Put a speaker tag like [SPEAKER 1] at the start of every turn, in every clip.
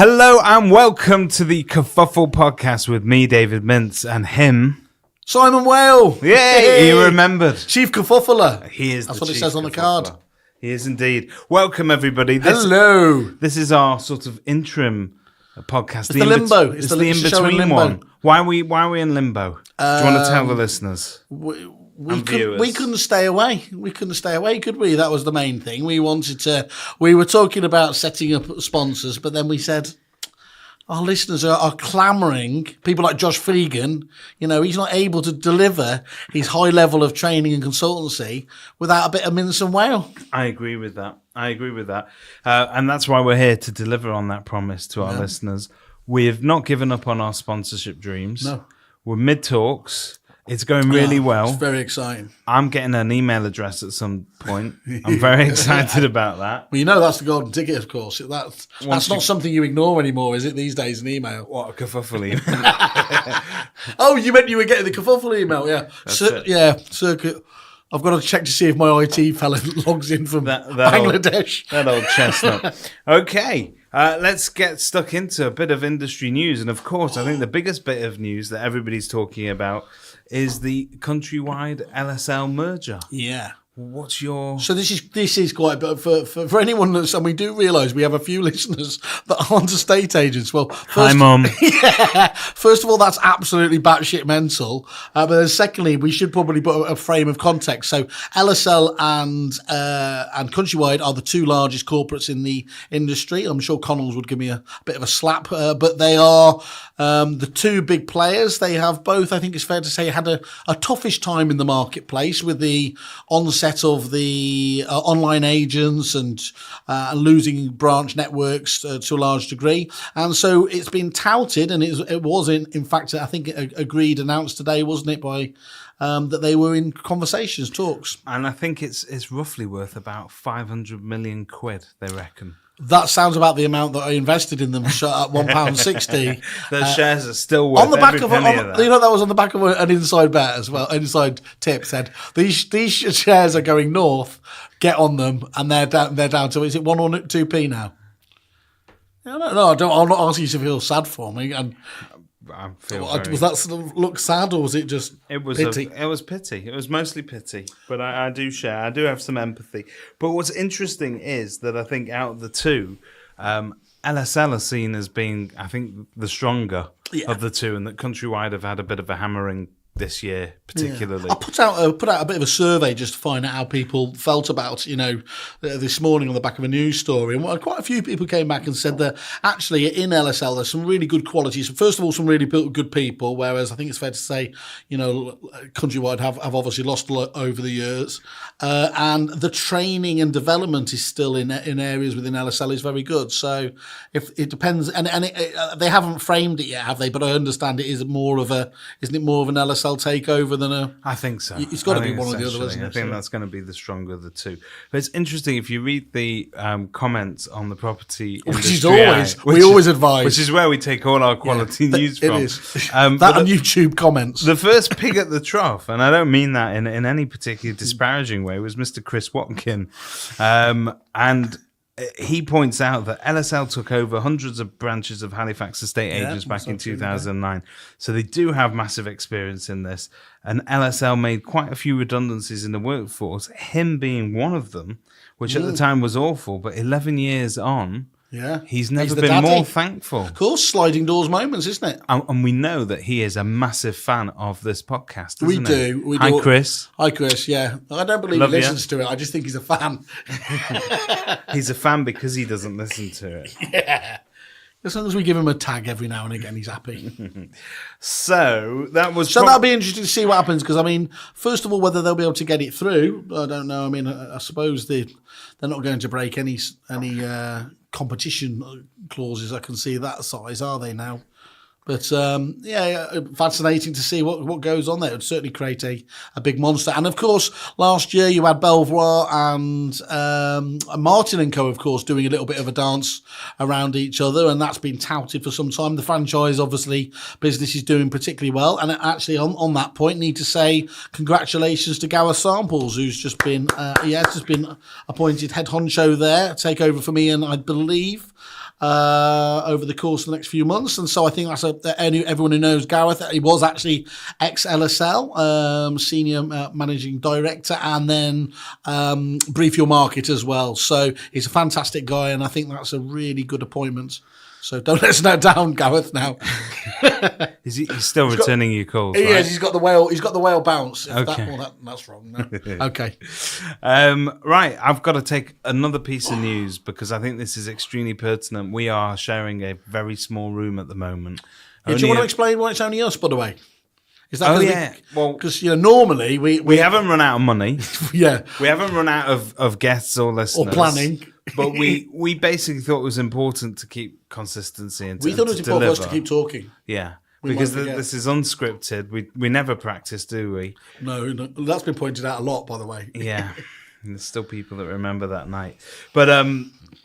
[SPEAKER 1] Hello and welcome to the Kerfuffle Podcast with me, David Mintz, and him,
[SPEAKER 2] Simon Whale.
[SPEAKER 1] Yay! You remembered.
[SPEAKER 2] Chief Kerfuffler.
[SPEAKER 1] He is.
[SPEAKER 2] That's
[SPEAKER 1] the
[SPEAKER 2] what it
[SPEAKER 1] chief
[SPEAKER 2] says on the
[SPEAKER 1] kerfuffler.
[SPEAKER 2] card.
[SPEAKER 1] He is indeed. Welcome everybody.
[SPEAKER 2] Hello.
[SPEAKER 1] This is our sort of interim podcast.
[SPEAKER 2] It's the limbo.
[SPEAKER 1] It's the in-between one. Why are we in limbo? Do you want to tell the listeners?
[SPEAKER 2] We couldn't stay away. We couldn't stay away, could we? That was the main thing. We were talking about setting up sponsors, but then we said our listeners are clamouring. People like Josh Fegan, he's not able to deliver his high level of training and consultancy without a bit of Mintz and Whale.
[SPEAKER 1] I agree with that. And that's why we're here to deliver on that promise to our listeners. We have not given up on our sponsorship dreams.
[SPEAKER 2] No.
[SPEAKER 1] We're mid-talks. It's going really well.
[SPEAKER 2] It's very exciting.
[SPEAKER 1] I'm getting an email address at some point. I'm very excited about that.
[SPEAKER 2] Well, that's the golden ticket, of course. That's not something you ignore anymore, is it, these days, an email?
[SPEAKER 1] What, a kerfuffle email?
[SPEAKER 2] Oh, you meant you were getting the kerfuffle email, yeah. Circuit. I've got to check to see if my IT fella logs in from Bangladesh.
[SPEAKER 1] That old chestnut. Okay, let's get stuck into a bit of industry news. And of course, I think the biggest bit of news that everybody's talking about is the countrywide LSL merger.
[SPEAKER 2] Yeah.
[SPEAKER 1] What's your...
[SPEAKER 2] So this is quite, but for anyone that's, and we do realise we have a few listeners that aren't estate agents. Well,
[SPEAKER 1] hi, Mum.
[SPEAKER 2] Yeah. First of all, that's absolutely batshit mental. But then secondly, we should probably put a frame of context. So LSL and Countrywide are the two largest corporates in the industry. I'm sure Connells would give me a bit of a slap, but they are the two big players. They have both, I think it's fair to say, had a toughish time in the marketplace with the onset of the online agents and losing branch networks to a large degree. And so it's been touted, and it was in fact, I think announced today, wasn't it, by that they were in conversations, talks.
[SPEAKER 1] And I think it's roughly worth about 500 million quid, they reckon.
[SPEAKER 2] That sounds about the amount that I invested in them at £1.60.
[SPEAKER 1] Those shares are still worth
[SPEAKER 2] on the back
[SPEAKER 1] every
[SPEAKER 2] of
[SPEAKER 1] penny of that.
[SPEAKER 2] That was on the back of an inside bet as well. Inside tip said these shares are going north. Get on them, and they're down to, is it 1 or 2p now? I don't know. I'm not asking you to feel sad for me. And was that sort of look sad, or was it just pity?
[SPEAKER 1] It was pity. It was mostly pity. But I do share. I do have some empathy. But what's interesting is that I think out of the two, LSL are seen as being, I think, the stronger of the two, and that Countrywide have had a bit of a hammering this year, particularly.
[SPEAKER 2] I put out a bit of a survey just to find out how people felt about, this morning on the back of a news story. And quite a few people came back and said that actually in LSL there's some really good qualities. First of all, some really good people, whereas I think it's fair to say, Countrywide have obviously lost a lot over the years. And the training and development is still in areas within LSL is very good. So if it depends, and they haven't framed it yet, have they? But I understand isn't it more of an LSL takeover than a...
[SPEAKER 1] I think so.
[SPEAKER 2] It's got to be one or the other, isn't it?
[SPEAKER 1] I think that's going to be the stronger of the two. But it's interesting, if you read the comments on the property industry...
[SPEAKER 2] We always advise.
[SPEAKER 1] Which is where we take all our quality news from.
[SPEAKER 2] It is. That and YouTube comments.
[SPEAKER 1] The first pig at the trough, and I don't mean that in any particularly disparaging way, was Mr. Chris Watkin. And... he points out that LSL took over hundreds of branches of Halifax estate agents back in 2009. So they do have massive experience in this. And LSL made quite a few redundancies in the workforce, him being one of them, which at the time was awful. But 11 years on, he's never been more thankful.
[SPEAKER 2] Of course, sliding doors moments, isn't it?
[SPEAKER 1] And we know that he is a massive fan of this podcast,
[SPEAKER 2] We do.
[SPEAKER 1] Hi, Chris.
[SPEAKER 2] Hi, Chris, yeah. I don't believe he listens to it. I just think he's a fan.
[SPEAKER 1] He's a fan because he doesn't listen to it.
[SPEAKER 2] Yeah. As long as we give him a tag every now and again, he's happy.
[SPEAKER 1] So
[SPEAKER 2] that'll be interesting to see what happens, because, first of all, whether they'll be able to get it through, I don't know. I suppose they're not going to break any competition clauses. I can see that size, are they now? But fascinating to see what goes on there. It would certainly create a big monster. And of course, last year you had Belvoir and Martin & Co, of course, doing a little bit of a dance around each other, and that's been touted for some time. The franchise, obviously, business is doing particularly well. And actually, on that point, need to say congratulations to Gareth Samples, who's just been appointed head honcho there, take over from Ian, I believe. over the course of the next few months. And so I think that's everyone who knows Gareth, he was actually ex-LSL, senior managing director, and then Brief Your Market as well. So he's a fantastic guy, and I think that's a really good appointment. So don't let us down, Gareth. Now
[SPEAKER 1] He's still returning your calls.
[SPEAKER 2] He
[SPEAKER 1] right?
[SPEAKER 2] is. He's got the whale bounce.
[SPEAKER 1] Okay.
[SPEAKER 2] That's wrong. No. Okay.
[SPEAKER 1] Right, I've got to take another piece of news because I think this is extremely pertinent. We are sharing a very small room at the moment.
[SPEAKER 2] Do you want to explain why it's only us, by the way? Is that because normally we
[SPEAKER 1] haven't run out of money.
[SPEAKER 2] Yeah,
[SPEAKER 1] we haven't run out of guests or listeners
[SPEAKER 2] or planning.
[SPEAKER 1] But we basically thought it was important to keep consistency and
[SPEAKER 2] we thought it was important for us to keep talking.
[SPEAKER 1] Yeah. Because this is unscripted. We never practice, do we?
[SPEAKER 2] No, that's been pointed out a lot, by the way.
[SPEAKER 1] Yeah. And there's still people that remember that night. But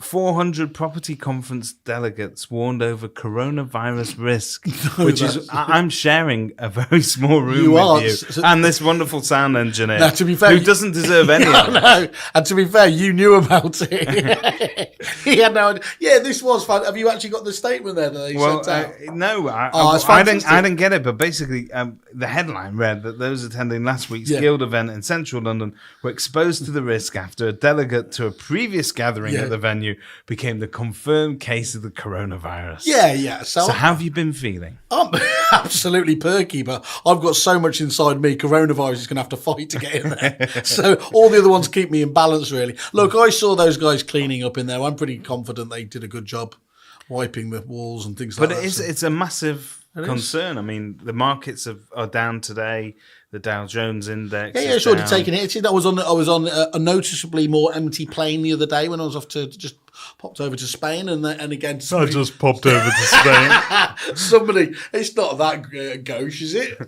[SPEAKER 1] 400 property conference delegates warned over coronavirus risk, which is I'm sharing a very small room with you and this wonderful sound engineer.
[SPEAKER 2] Now, to be fair,
[SPEAKER 1] who doesn't deserve any of it.
[SPEAKER 2] No. And to be fair, you knew about it. He had no idea. Yeah, this was fun. Have you actually got the statement there that they sent out?
[SPEAKER 1] No, I didn't get it. But basically, the headline read that those attending last week's Guild event in central London were exposed to the risk after a delegate to a previous gathering at the venue became the confirmed case of the coronavirus.
[SPEAKER 2] Yeah.
[SPEAKER 1] So how have you been feeling?
[SPEAKER 2] I'm absolutely perky, but I've got so much inside me. Coronavirus is going to have to fight to get in there. So all the other ones keep me in balance, really. Look, I saw those guys cleaning up in there. I'm pretty confident they did a good job wiping the walls and things like that.
[SPEAKER 1] But it's a massive concern. I mean, the markets are down today. The Dow Jones index.
[SPEAKER 2] Yeah, sort of taking it. I was on a noticeably more empty plane the other day when I was off to just popped over to Spain and again.
[SPEAKER 1] I just popped over to Spain.
[SPEAKER 2] Somebody, it's not that gauche, is it?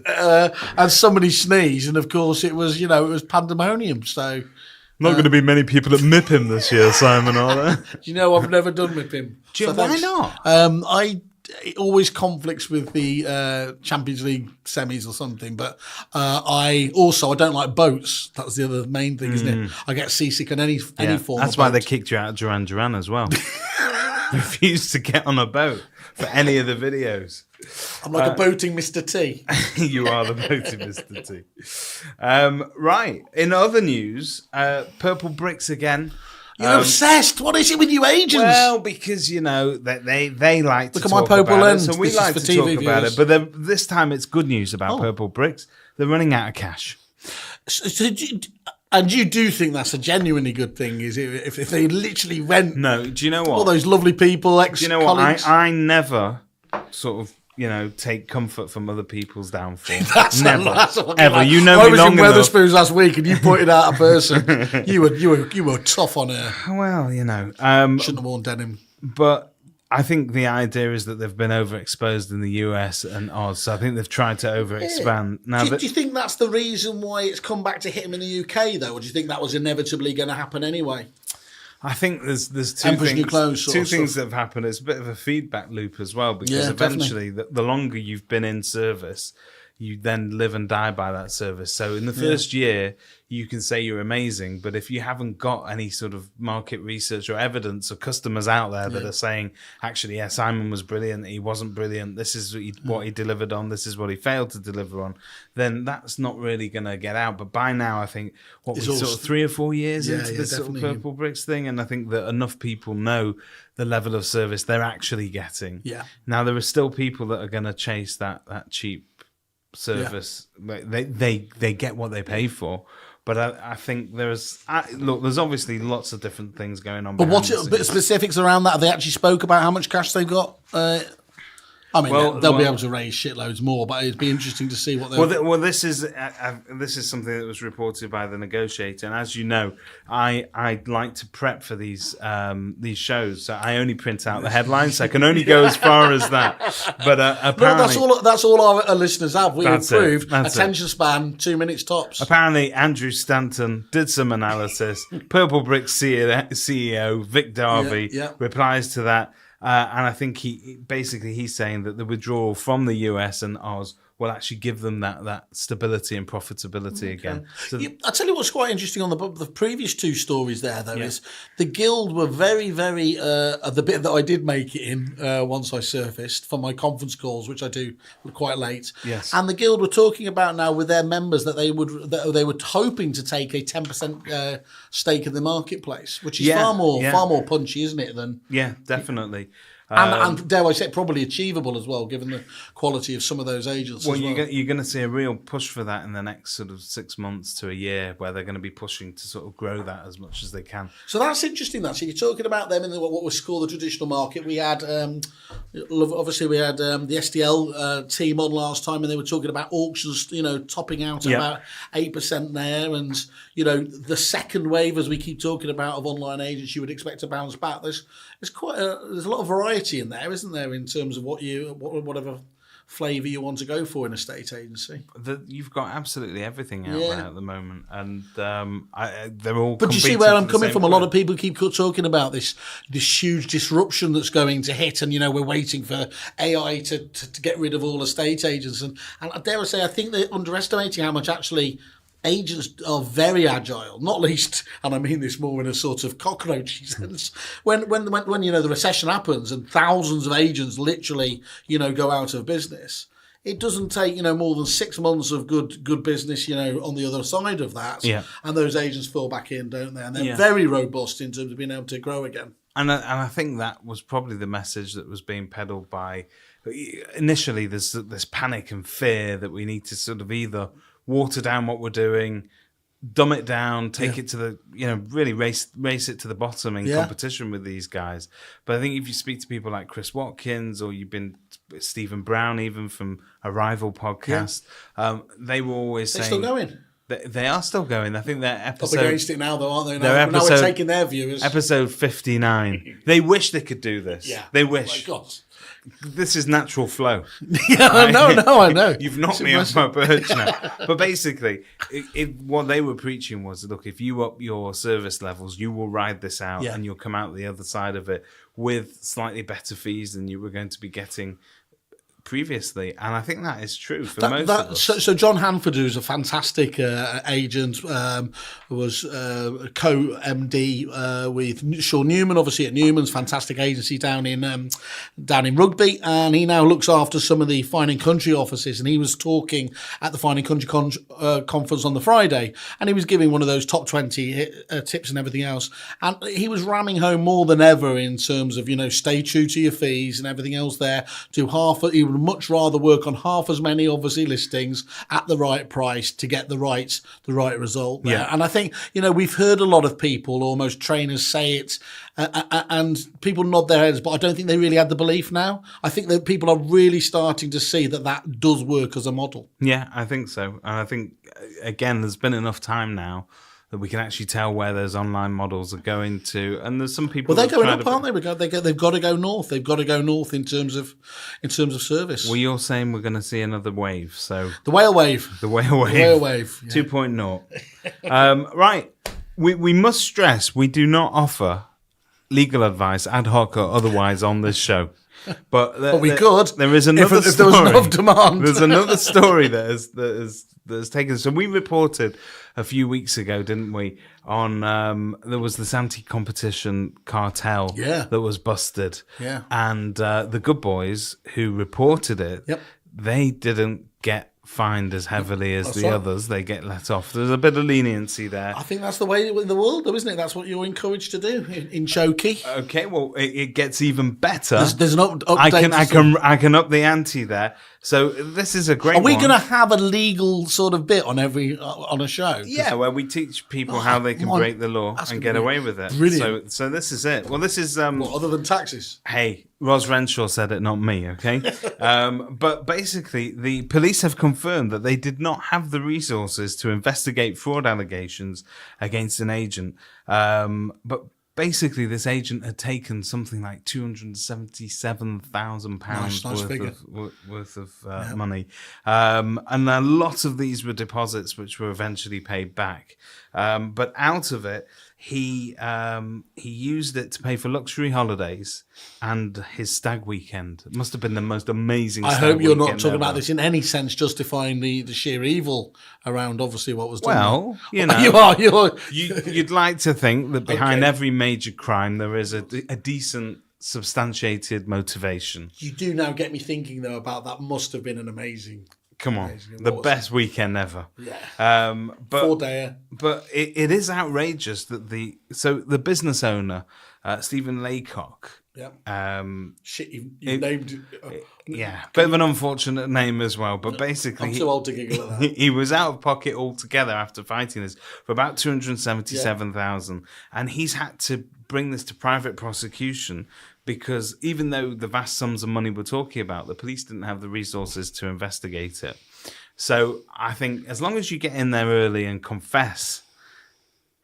[SPEAKER 2] And somebody sneezed, and of course it was pandemonium. So
[SPEAKER 1] not going to be many people at MIPIM this year, Simon, are there?
[SPEAKER 2] You know, I've never done MIPIM.
[SPEAKER 1] Why not?
[SPEAKER 2] It always conflicts with the Champions League semis or something, but I don't like boats. That's the other main thing, isn't it? I get seasick on any form.
[SPEAKER 1] That's why they kicked you out of Duran Duran as well. Refused to get on a boat for any of the videos.
[SPEAKER 2] I'm like a boating Mr. T.
[SPEAKER 1] You are the boating Mr. T. Right. In other news, Purple Bricks again.
[SPEAKER 2] You're obsessed. What is it with you agents?
[SPEAKER 1] Well, because, they like to
[SPEAKER 2] Look at
[SPEAKER 1] talk
[SPEAKER 2] my purple
[SPEAKER 1] about
[SPEAKER 2] lens.
[SPEAKER 1] it. So we like to talk about it. But this time it's good news about Purple Bricks. They're running out of cash.
[SPEAKER 2] And you do think that's a genuinely good thing, is it? If they literally went...
[SPEAKER 1] No, do you know what?
[SPEAKER 2] All those lovely people, ex-colleagues...
[SPEAKER 1] Do you know what? I never sort of... take comfort from other people's downfall. Never, ever.
[SPEAKER 2] Like,
[SPEAKER 1] you know me long enough.
[SPEAKER 2] I was in Wetherspoons last week, and you pointed out a person. you were tough on her.
[SPEAKER 1] Well,
[SPEAKER 2] shouldn't have worn denim.
[SPEAKER 1] But I think the idea is that they've been overexposed in the US and Oz. So I think they've tried to overexpand.
[SPEAKER 2] Yeah. Do you think that's the reason why it's come back to hit them in the UK, though, or do you think that was inevitably going to happen anyway?
[SPEAKER 1] I think there's two things that have happened. It's a bit of a feedback loop as well, because eventually the longer you've been in service, you then live and die by that service. So in the first year, you can say you're amazing, but if you haven't got any sort of market research or evidence or customers out there that are saying, actually, Simon was brilliant, he wasn't brilliant, this is what he delivered on, this is what he failed to deliver on, then that's not really going to get out. But by now, I think, we're sort of 3 or 4 years into this sort of Purple Bricks thing, and I think that enough people know the level of service they're actually getting.
[SPEAKER 2] Yeah.
[SPEAKER 1] Now, there are still people that are going to chase that cheap service. They get what they pay for. But I think there's obviously lots of different things going on.
[SPEAKER 2] But what's the specifics around that? Have they actually spoke about how much cash they've got? I mean, they'll be able to raise shitloads more, but it'd be interesting to see what they're...
[SPEAKER 1] This is something that was reported by the negotiator, and as you know, I like to prep for these shows, so I only print out the headlines, so I can only go as far as that. But apparently...
[SPEAKER 2] No, that's all our listeners have. We improved. Attention span, 2 minutes tops.
[SPEAKER 1] Apparently, Andrew Stanton did some analysis. Purple Bricks CEO Vic Darby replies to that. And I think he's saying that the withdrawal from the US and Oz will actually give them that stability and profitability again. So
[SPEAKER 2] I'll tell you what's quite interesting on the previous two stories there, though, is the Guild were very, very, the bit that I did make it in once I surfaced for my conference calls, which I do quite late.
[SPEAKER 1] Yes.
[SPEAKER 2] And the Guild were talking about now with their members that they were hoping to take a 10% stake in the marketplace, which is far more punchy, isn't it? Than
[SPEAKER 1] definitely.
[SPEAKER 2] And dare I say, probably achievable as well, given the quality of some of those agents.
[SPEAKER 1] Well, you're going to see a real push for that in the next sort of 6 months to a year, where they're going to be pushing to sort of grow that as much as they can.
[SPEAKER 2] So that's interesting. So you're talking about them in what was called the traditional market. We had, obviously, the SDL team on last time, and they were talking about auctions, topping out at about 8% there, and the second wave, as we keep talking about, of online agents, you would expect to bounce back. There's a lot of variety in there, isn't there, in terms of whatever flavour you want to go for in a estate agency?
[SPEAKER 1] You've got absolutely everything out there at the moment, and they're all.
[SPEAKER 2] But you see where I'm coming from. A lot of people keep talking about this huge disruption that's going to hit, and we're waiting for AI to get rid of all estate agents, and I dare I say, I think they're underestimating how much actually agents are very agile, not least, and I mean this more in a sort of cockroachy sense, when the recession happens and thousands of agents literally, go out of business. It doesn't take, more than 6 months of good business, on the other side of that. Yeah. And those agents fall back in, don't they? And they're very robust in terms of being able to grow again.
[SPEAKER 1] And I think that was probably the message that was being peddled by, initially there's this panic and fear that we need to sort of either water down what we're doing, dumb it down, take it to the, really race it to the bottom in competition with these guys. But I think if you speak to people like Chris Watkins, or you've been Stephen Brown, even from a rival podcast, they were always saying...
[SPEAKER 2] They're still going.
[SPEAKER 1] They are still going. I think they're episode...
[SPEAKER 2] Up against it now, though, aren't they? Now we're taking their viewers.
[SPEAKER 1] Episode 59. They wish they could do this. Yeah. They wish.
[SPEAKER 2] Oh my God.
[SPEAKER 1] This is natural flow.
[SPEAKER 2] I know.
[SPEAKER 1] You've knocked me off my perch now. But basically, what they were preaching was, look, if you up your service levels, you will ride this out and you'll come out the other side of it with slightly better fees than you were going to be getting previously, and I think that is true for most of us.
[SPEAKER 2] So John Hanford, who's a fantastic agent, was co-MD with Sean Newman, obviously at Newman's fantastic agency down in Rugby, and he now looks after some of the Fine and Country offices. And he was talking at the Fine and Country conference on the Friday, and he was giving one of those top 20 tips and everything else. And he was ramming home more than ever in terms of stay true to your fees and everything else there. He would much rather work on half as many, obviously, listings at the right price to get the right result there. And I think, we've heard a lot of people, almost trainers, say it, and people nod their heads, but I don't think they really had the belief now. I think that people are really starting to see that does work as a model.
[SPEAKER 1] Yeah, I think so. And I think, again, there's been enough time now that we can actually tell where those online models are going to, and there's some people.
[SPEAKER 2] Well, they're going up, aren't they? They've got to go north. They've got to go north in terms of service.
[SPEAKER 1] Well, you're saying we're going to see another wave, so
[SPEAKER 2] the whale wave,
[SPEAKER 1] the whale wave 2.0. Right, we must stress we do not offer legal advice, ad hoc or otherwise, on this show.
[SPEAKER 2] But we could.
[SPEAKER 1] There is another story.
[SPEAKER 2] If there was enough demand.
[SPEAKER 1] There's another story that has taken. So we reported a few weeks ago, didn't we? On there was this anti-competition cartel that was busted. Yeah. And the good boys who reported it, they didn't get fined as heavily as the others. They get let off. There's a bit of leniency there.
[SPEAKER 2] I think that's the way in the world, though, isn't it? That's what you're encouraged to do in Choky.
[SPEAKER 1] Okay, well, it gets even better.
[SPEAKER 2] There's an update.
[SPEAKER 1] I can up the ante there. So this is a great one.
[SPEAKER 2] Are we going to have a legal sort of bit on a show?
[SPEAKER 1] Yeah, where we teach people how they can break the law and get away with it.
[SPEAKER 2] Brilliant.
[SPEAKER 1] So this is it. Well, this is...
[SPEAKER 2] other than taxes?
[SPEAKER 1] Hey, Ros Renshaw said it, not me, okay? But basically, the police have confirmed that they did not have the resources to investigate fraud allegations against an agent. But basically, this agent had taken something like £277,000 worth of money. And a lot of these were deposits which were eventually paid back. But out of it, he used it to pay for luxury holidays and his stag weekend. It must have been the most amazing.
[SPEAKER 2] I
[SPEAKER 1] stag
[SPEAKER 2] hope you're not
[SPEAKER 1] weekend
[SPEAKER 2] talking
[SPEAKER 1] ever.
[SPEAKER 2] about this in any sense justifying the sheer evil around obviously what was done.
[SPEAKER 1] Well,
[SPEAKER 2] there.
[SPEAKER 1] you know, you'd like to think that behind every major crime there is a decent, substantiated motivation.
[SPEAKER 2] You do now get me thinking though about that. Must have been an amazing.
[SPEAKER 1] Come on, the best weekend ever.
[SPEAKER 2] Yeah.
[SPEAKER 1] But
[SPEAKER 2] 4-dayer.
[SPEAKER 1] But it is outrageous that the business owner, Stephen Laycock.
[SPEAKER 2] Yeah. Shit, you named it.
[SPEAKER 1] Yeah, bit of an unfortunate name as well. But basically,
[SPEAKER 2] I'm too old to giggle at that.
[SPEAKER 1] He was out of pocket altogether after fighting this for about $277,000, and he's had to bring this to private prosecution because even though the vast sums of money we're talking about, the police didn't have the resources to investigate it. So I think as long as you get in there early and confess,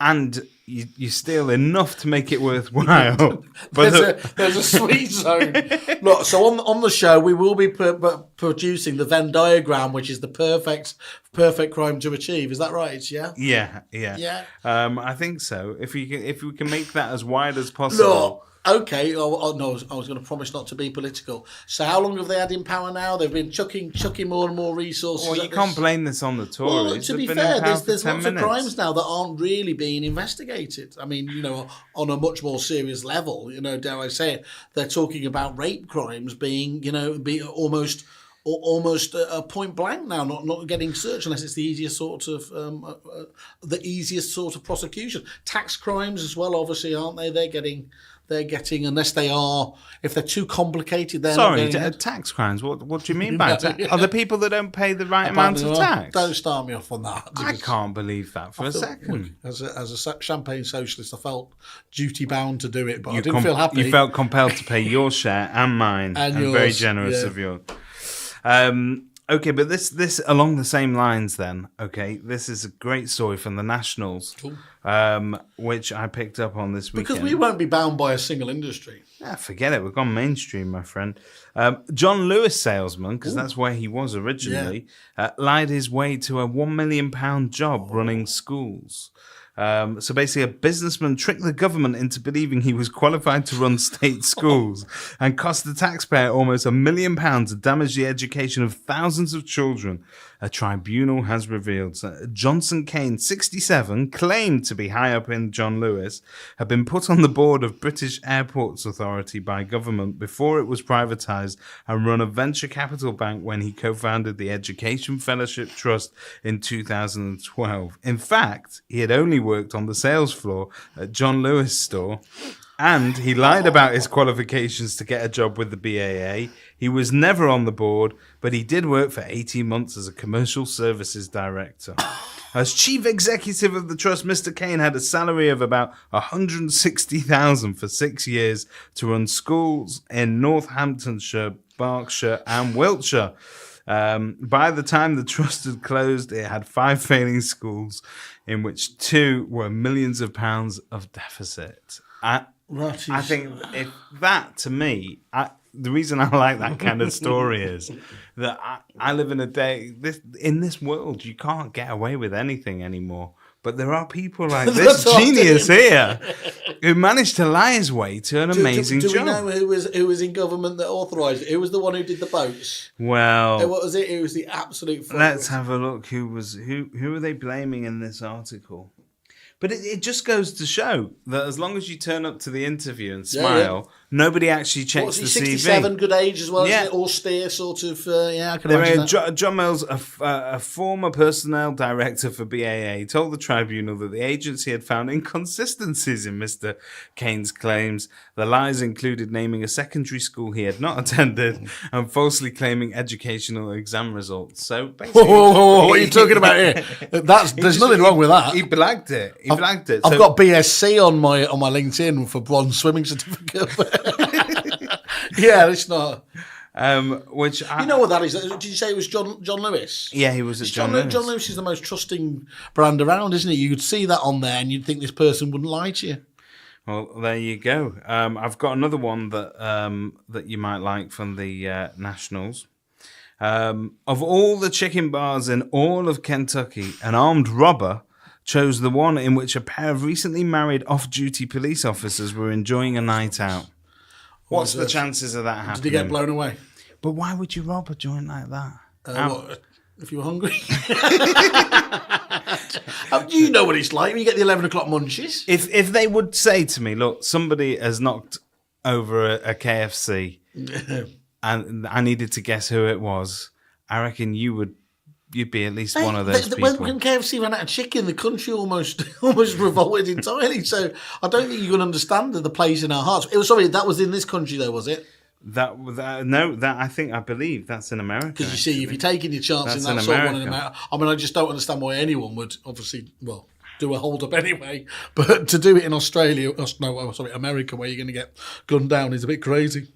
[SPEAKER 1] and you steal enough to make it worthwhile.
[SPEAKER 2] There's a sweet zone. Look, so on the show, we will be producing the Venn diagram, which is the perfect crime to achieve. Is that right? Yeah.
[SPEAKER 1] Yeah. I think so. If we can make that as wide as possible.
[SPEAKER 2] Look, okay. No, I was going to promise not to be political. So how long have they had in power now? They've been chucking more and more resources.
[SPEAKER 1] Well, you can't blame this on the Tories.
[SPEAKER 2] Well, to be fair, there's lots of crimes now that aren't really being investigated. I mean, on a much more serious level, dare I say it, they're talking about rape crimes being almost a point blank now, not getting searched unless it's the easiest sort of prosecution. Tax crimes as well, obviously, aren't they? They're getting, unless they are, if they're too complicated, they're not getting
[SPEAKER 1] tax crimes. What do you mean by that? Are the people that don't pay the right amount of tax?
[SPEAKER 2] Don't start me off on that.
[SPEAKER 1] I can't believe that for a second.
[SPEAKER 2] As a champagne socialist, I felt duty bound to do it, but I didn't feel happy.
[SPEAKER 1] You felt compelled to pay your share and mine, and yours, very generous of yours. Okay, but this along the same lines then, okay, this is a great story from the Nationals, cool. Which I picked up on this weekend.
[SPEAKER 2] Because we won't be bound by a single industry.
[SPEAKER 1] Yeah, forget it. We've gone mainstream, my friend. John Lewis salesman, because that's where he was originally, lied his way to a £1 million job running schools. So basically a businessman tricked the government into believing he was qualified to run state schools and cost the taxpayer almost £1 million to damage the education of thousands of children. A tribunal has revealed Johnson Kane, 67, claimed to be high up in John Lewis, had been put on the board of British Airports Authority by government before it was privatised and run a venture capital bank when he co-founded the Education Fellowship Trust in 2012. In fact, he had only worked on the sales floor at John Lewis store, and he lied about his qualifications to get a job with the BAA. He was never on the board, but he did work for 18 months as a commercial services director. As chief executive of the trust, Mr. Kane had a salary of about $160,000 for 6 years to run schools in Northamptonshire, Berkshire, and Wiltshire. By the time the trust had closed, it had 5 failing schools, in which 2 were millions of pounds of deficit. I think if that, to me, the reason I like that kind of story is that I live in a day, in this world, you can't get away with anything anymore. But there are people like this genius here who managed to lie his way to an amazing job.
[SPEAKER 2] Do we know who was in government that authorised it? Who was the one who did the boats?
[SPEAKER 1] Well,
[SPEAKER 2] what was it? It was the absolute.
[SPEAKER 1] Let's have a look. Who are they blaming in this article? But it just goes to show that as long as you turn up to the interview and smile, nobody actually checks the
[SPEAKER 2] 67,
[SPEAKER 1] CV.
[SPEAKER 2] Good age as well, isn't it? Austere sort of, I can imagine that.
[SPEAKER 1] John Mills, a former personnel director for BAA, told the tribunal that the agency had found inconsistencies in Mr. Kane's claims. The lies included naming a secondary school he had not attended and falsely claiming educational exam results. So basically,
[SPEAKER 2] whoa, what are you talking about here? There's nothing wrong with that.
[SPEAKER 1] He blagged it.
[SPEAKER 2] I've got BSc on my LinkedIn for bronze swimming certificate. Yeah, it's not.
[SPEAKER 1] Which
[SPEAKER 2] you know what that is? Did you say it was John Lewis?
[SPEAKER 1] Yeah, he was at John Lewis.
[SPEAKER 2] John Lewis is the most trusting brand around, isn't he? You could see that on there, and you'd think this person wouldn't lie to you.
[SPEAKER 1] Well, there you go. I've got another one that you might like from the Nationals. Of all the chicken bars in all of Kentucky, an armed robber chose the one in which a pair of recently married off-duty police officers were enjoying a night out. What's the chances of that happening?
[SPEAKER 2] Did he get blown away?
[SPEAKER 1] But why would you rob a joint like that?
[SPEAKER 2] What, if you were hungry? You know what it's like when you get the 11 o'clock munchies.
[SPEAKER 1] If they would say to me, look, somebody has knocked over a KFC and I needed to guess who it was, I reckon you'd be at least one of those people.
[SPEAKER 2] When KFC ran out of chicken, the country almost revolted entirely. So I don't think you can understand the place in our hearts. That was in this country though, was it?
[SPEAKER 1] I believe that's in America.
[SPEAKER 2] Because you see, if you're taking your chance in that sort of one in America, I mean, I just don't understand why anyone would obviously, do a hold up anyway. But to do it in America, where you're going to get gunned down, is a bit crazy.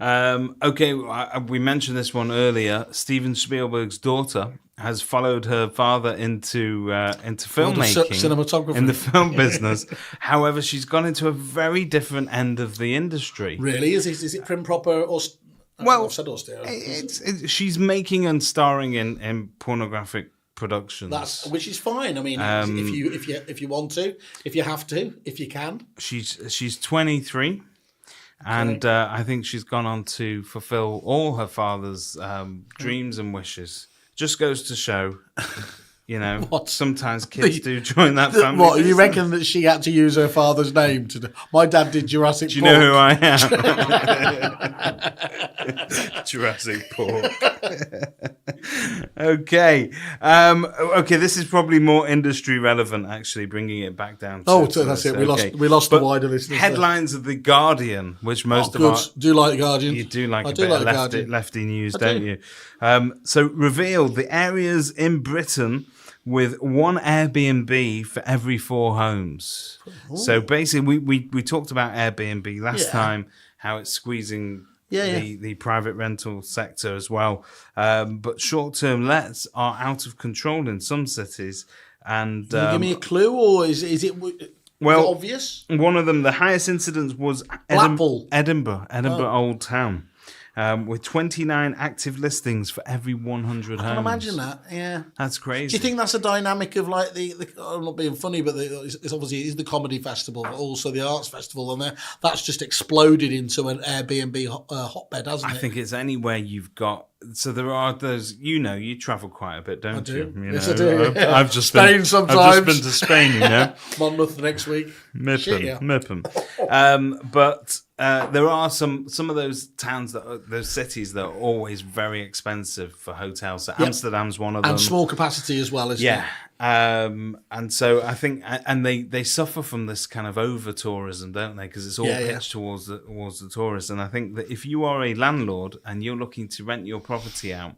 [SPEAKER 1] Okay, we mentioned this one earlier. Steven Spielberg's daughter has followed her father into filmmaking,
[SPEAKER 2] cinematography
[SPEAKER 1] in the film business. However, she's gone into a very different end of the industry.
[SPEAKER 2] Really? Is it prim proper or?
[SPEAKER 1] She's making and starring in pornographic productions.
[SPEAKER 2] Which is fine. I mean, if you want to, if you have to, if you can.
[SPEAKER 1] She's 23. And I think she's gone on to fulfill all her father's dreams and wishes. Just goes to show, sometimes kids do join that family.
[SPEAKER 2] What, you reckon that she had to use her father's name to do? My dad did Jurassic Park.
[SPEAKER 1] Do you know who I am? Jurassic Park. Okay. Okay, this is probably more industry relevant, actually, bringing it back down to...
[SPEAKER 2] that's it. We lost the wider listeners.
[SPEAKER 1] Headlines of The Guardian, which most of us...
[SPEAKER 2] Do you like The Guardian?
[SPEAKER 1] You do like a bit of lefty news, don't you? So, revealed the areas in Britain with one Airbnb for every 4 homes. Ooh. So, basically, we talked about Airbnb last time, how it's squeezing... The private rental sector as well. But short-term lets are out of control in some cities. And
[SPEAKER 2] can you give me a clue, or is it obvious?
[SPEAKER 1] One of them, the highest incidence was Edinburgh Old Town. With 29 active listings for every 100 homes.
[SPEAKER 2] I can imagine that, yeah.
[SPEAKER 1] That's crazy.
[SPEAKER 2] Do you think that's a dynamic of like I'm not being funny, but it's obviously the comedy festival, but also the arts festival, and that's just exploded into an Airbnb hotbed, hasn't it?
[SPEAKER 1] I think it's anywhere you've got. So there are those. You travel quite a bit, don't you?
[SPEAKER 2] Yes, I do.
[SPEAKER 1] I've just
[SPEAKER 2] Spain sometimes.
[SPEAKER 1] I've just been to Spain.
[SPEAKER 2] Monmouth next week.
[SPEAKER 1] Mipham. But there are some of those towns those cities that are always very expensive for hotels. So Amsterdam's one of them,
[SPEAKER 2] and small capacity as well, isn't it?
[SPEAKER 1] And so I think, and they suffer from this kind of over tourism, don't they? Because it's all pitched towards the tourists. And I think that if you are a landlord and you're looking to rent your property out,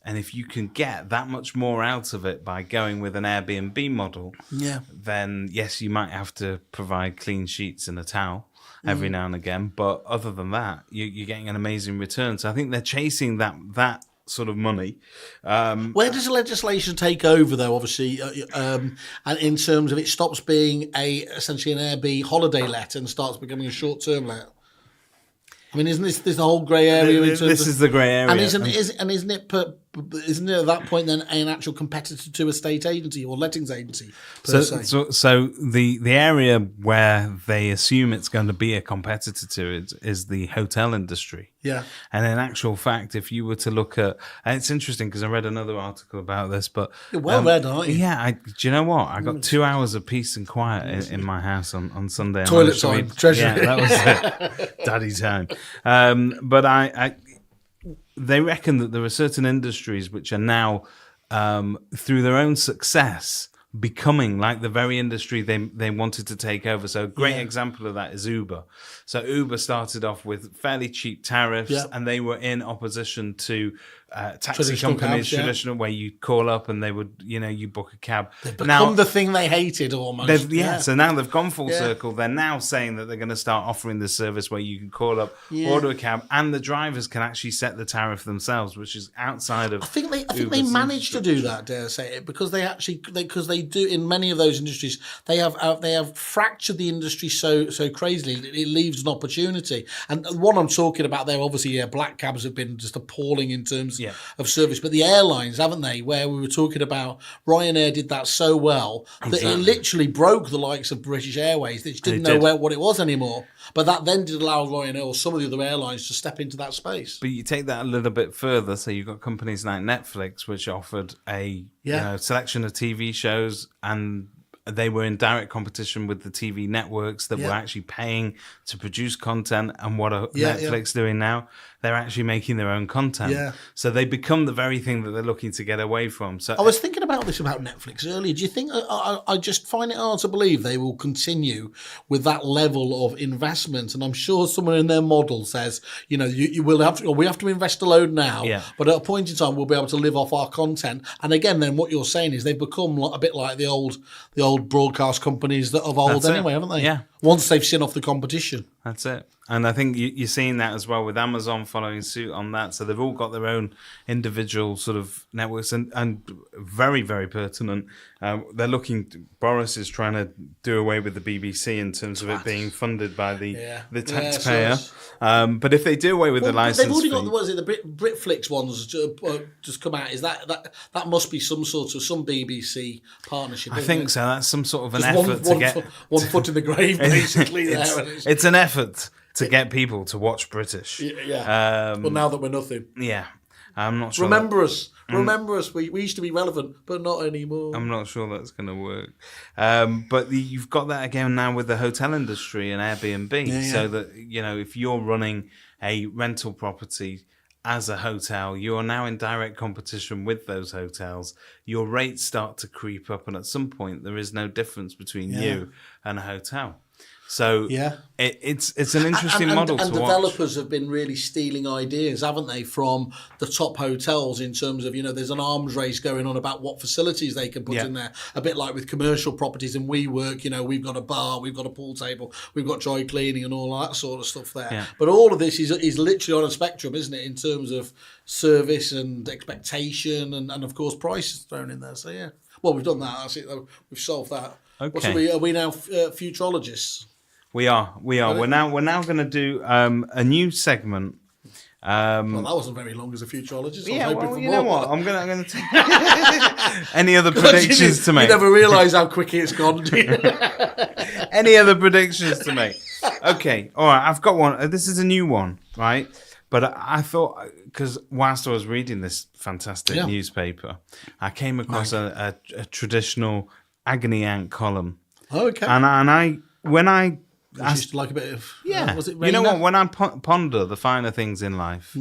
[SPEAKER 1] and if you can get that much more out of it by going with an Airbnb model, then yes, you might have to provide clean sheets and a towel every now and again. But other than that, you're getting an amazing return. So I think they're chasing that sort of money.
[SPEAKER 2] Where does the legislation take over, though? Obviously, and in terms of it stops being essentially an Airbnb holiday let and starts becoming a short-term let. I mean, isn't this the whole grey area?
[SPEAKER 1] This is the grey area,
[SPEAKER 2] and isn't it at that point then an actual competitor to a state agency or lettings agency?
[SPEAKER 1] So the area where they assume it's going to be a competitor to it is the hotel industry.
[SPEAKER 2] Yeah.
[SPEAKER 1] And in actual fact, if you were to look at, and it's interesting because I read another article about this, but
[SPEAKER 2] you're well read, aren't you?
[SPEAKER 1] Yeah. Do you know what? I got 2 hours of peace and quiet in my house on Sunday.
[SPEAKER 2] Toilet time, treasure.
[SPEAKER 1] Yeah, that was it. Daddy time. But they reckon that there are certain industries which are now, through their own success, becoming like the very industry they wanted to take over. So a great example of that is Uber. So Uber started off with fairly cheap tariffs, and they were in opposition to taxi companies, traditional, where you call up and they would, you book a cab.
[SPEAKER 2] They've become the thing they hated almost.
[SPEAKER 1] So now they've gone full circle. They're now saying that they're going to start offering this service where you can call up, order a cab, and the drivers can actually set the tariff themselves, which is outside of.
[SPEAKER 2] I think they managed to do that, dare I say it, because they they do in many of those industries, they have fractured the industry so crazily it leaves an opportunity. And what I'm talking about there, obviously, black cabs have been just appalling in terms of service, but the airlines, haven't they? Where we were talking about Ryanair did that so well that it literally broke the likes of British Airways. They just didn't know what it was anymore. But that then did allow Ryanair or some of the other airlines to step into that space.
[SPEAKER 1] But you take that a little bit further, so you've got companies like Netflix, which offered a selection of TV shows, and they were in direct competition with the TV networks that were actually paying to produce content. And what are Netflix doing now? They're actually making their own content. Yeah. So they become the very thing that they're looking to get away from. So
[SPEAKER 2] I was thinking about this about Netflix earlier. Do you think, I just find it hard to believe they will continue with that level of investment? And I'm sure someone in their model says, you will have to, we have to invest a load now, but at a point in time, we'll be able to live off our content. And again, then what you're saying is they've become a bit like the old broadcast companies that of old anyway, haven't they?
[SPEAKER 1] Yeah.
[SPEAKER 2] Once they've seen off the competition.
[SPEAKER 1] That's it. And I think you're seeing that as well with Amazon following suit on that. So they've all got their own individual sort of networks and very, very pertinent. Boris is trying to do away with the BBC in terms of it being funded by the taxpayer. But if they do away with the license
[SPEAKER 2] they've already got the Britflix ones just come out. Is that must be some BBC partnership?
[SPEAKER 1] I think so. That's some sort of an effort to get
[SPEAKER 2] one foot in the grave, basically.
[SPEAKER 1] It's an effort to get people to watch British.
[SPEAKER 2] Yeah. Well, now that we're nothing.
[SPEAKER 1] Yeah. I'm not sure.
[SPEAKER 2] Remember us. We used to be relevant, but not anymore.
[SPEAKER 1] I'm not sure that's going to work. But you've got that again now with the hotel industry and Airbnb. So that, if you're running a rental property as a hotel, you are now in direct competition with those hotels. Your rates start to creep up, and at some point, there is no difference between you and a hotel. So it's an interesting model to watch.
[SPEAKER 2] And developers have been really stealing ideas, haven't they, from the top hotels in terms of, there's an arms race going on about what facilities they can put in there. A bit like with commercial properties and WeWork, we've got a bar, we've got a pool table, we've got dry cleaning and all that sort of stuff there. Yeah. But all of this is literally on a spectrum, isn't it, in terms of service and expectation and of course, price is thrown in there. So, yeah. Well, we've done that. That's it, though. We've solved that.
[SPEAKER 1] Okay.
[SPEAKER 2] Are we now futurologists?
[SPEAKER 1] We are. We're now going to do a new segment.
[SPEAKER 2] Well, that wasn't very long as a futurologist.
[SPEAKER 1] Know what? I'm going to take any other predictions to make.
[SPEAKER 2] You never realise how quick it's gone.
[SPEAKER 1] Any other predictions to make? Okay. All right. I've got one. This is a new one, right? But I thought, because whilst I was reading this fantastic newspaper, I came across a traditional agony aunt column.
[SPEAKER 2] Oh, okay.
[SPEAKER 1] And when I
[SPEAKER 2] used to like a bit of was it Raina?
[SPEAKER 1] You know what? When I ponder the finer things in life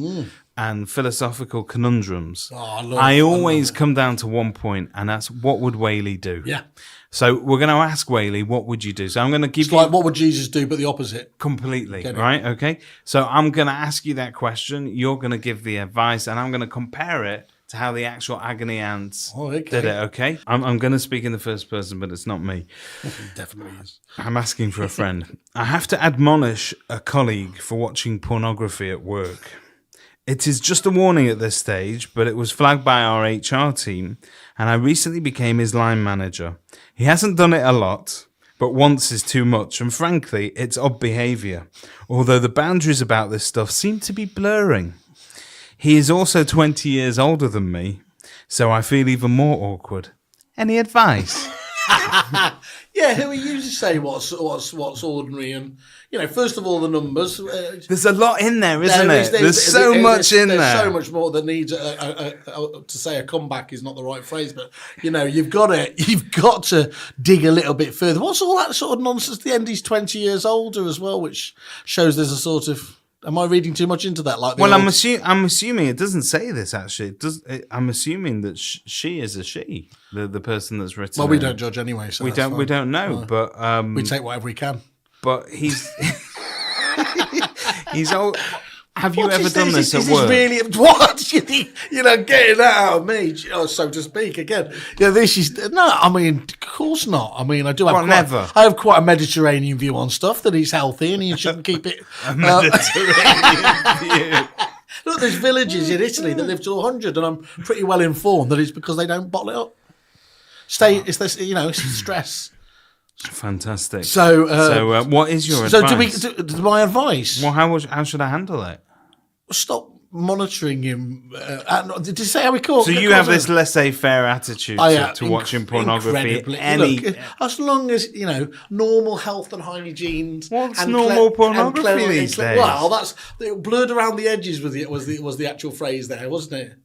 [SPEAKER 1] and philosophical conundrums, I always come down to one point, and that's what would Whaley do?
[SPEAKER 2] Yeah.
[SPEAKER 1] So we're going to ask Whaley, what would you do? So I'm going to give
[SPEAKER 2] you like what would Jesus do, but the opposite.
[SPEAKER 1] Completely, right? Okay. So I'm going to ask you that question. You're going to give the advice, and I'm going to compare it to how the actual agony ants did it, okay? I'm going to speak in the first person, but it's not me.
[SPEAKER 2] Definitely is.
[SPEAKER 1] I'm asking for a friend. I have to admonish a colleague for watching pornography at work. It is just a warning at this stage, but it was flagged by our HR team, and I recently became his line manager. He hasn't done it a lot, but once is too much, and frankly, it's odd behaviour, although the boundaries about this stuff seem to be blurring. He is also 20 years older than me, so I feel even more awkward. Any advice?
[SPEAKER 2] Yeah, who are you to say what's ordinary? And first of all, the numbers.
[SPEAKER 1] There's a lot in there, isn't it? There's so much in there.
[SPEAKER 2] There's so much more that needs to say a comeback is not the right phrase, but you've got to dig a little bit further. What's all that sort of nonsense? The end, he's 20 years older as well, which shows there's a sort of. Am I reading too much into that?
[SPEAKER 1] I'm assuming it doesn't say this actually. I'm assuming that she is a she, the person that's written.
[SPEAKER 2] Well, we don't judge anyway, so
[SPEAKER 1] we don't know, but
[SPEAKER 2] we take whatever we can.
[SPEAKER 1] But he's old. Have you ever done this at work?
[SPEAKER 2] Really, what? Getting that out of me, so to speak. Again, this is no. I mean, of course not. I mean, I do have I have quite a Mediterranean view on stuff that he's healthy and he shouldn't keep it.
[SPEAKER 1] A Mediterranean view.
[SPEAKER 2] Look, there's villages in Italy that live to 100, and I'm pretty well informed that it's because they don't bottle it up. It's this, it's stress.
[SPEAKER 1] Fantastic.
[SPEAKER 2] So,
[SPEAKER 1] what is your advice?
[SPEAKER 2] My advice?
[SPEAKER 1] Well, how should I handle it?
[SPEAKER 2] Stop monitoring him. Did you say how we call?
[SPEAKER 1] So you have this laissez-faire attitude to watching pornography.
[SPEAKER 2] Look, as long as normal health and hygiene.
[SPEAKER 1] What's normal pornography these days?
[SPEAKER 2] Well, that's blurred around the edges. Was the actual phrase there, wasn't it?